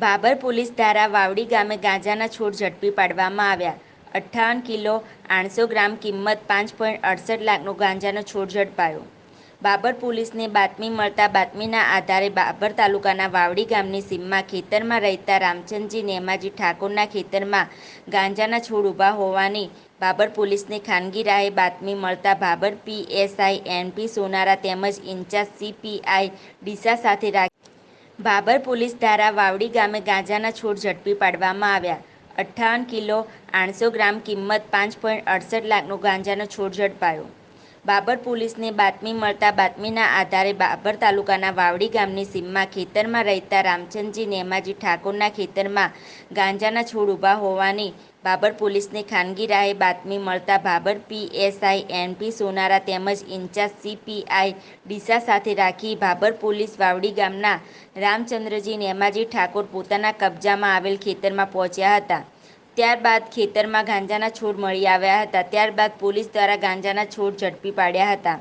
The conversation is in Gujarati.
બાબર પોલીસ દ્વારા વાવડી ગામે ગાંજાના છોડ ઝડપી પાડવામાં આવ્યા. 58 કિલો 800 ગ્રામ કિંમત 5.68 લાખનો ગાંજાનો છોડ ઝડપાયો. બાબર પોલીસને બાતમી મળતા બાતમીના આધારે બાબર તાલુકાના વાવડી ગામની સીમમાં ખેતરમાં રહેતા રામચંદજી નેમાજી ઠાકોરના ખેતરમાં ગાંજાના છોડ ઊભા હોવાની બાબર પોલીસને ખાનગી રાહે બાતમી મળતા બાબર પીએસઆઈ એનપી સોનારા તેમજ ઇન્ચાર્જ સીપીઆઈ ડીસા સાથે બાબર પોલીસ દ્વારા વાવડી ગામે ગાંજાના છોડ ઝડપી પાડવામાં આવ્યા. 58 કિલો 800 ગ્રામ કિંમત 5.68 લાખનો ગાંજાનો છોડ ઝડપાયો. બાબર પોલીસને બાતમી મળતા બાતમીના આધારે બાબર તાલુકાના વાવડી ગામની સીમમાં ખેતરમાં રહેતા રામચંદજી નેમાજી ઠાકોરના ખેતરમાં ગાંજાના છોડ ઊભા હોવાની બાબર પોલીસને ખાનગી રાહે બાતમી મળતા બાબર પીએસઆઈ એનપી સોનારા તેમજ ઇન્ચાર્જ સીપીઆઈ ડીસા સાથે રાખી બાબર પોલીસ વાવડી ગામના રામચંદ્રજી નેમાજી ઠાકોર પોતાના કબજામાં આવેલ ખેતરમાં પહોંચ્યા હતા. ત્યારબાદ ખેતરમાં ગાંજાના છોડ મળી આવ્યા હતા. ત્યારબાદ પોલીસ દ્વારા ગાંજાના છોડ ઝડપી પાડ્યા હતા.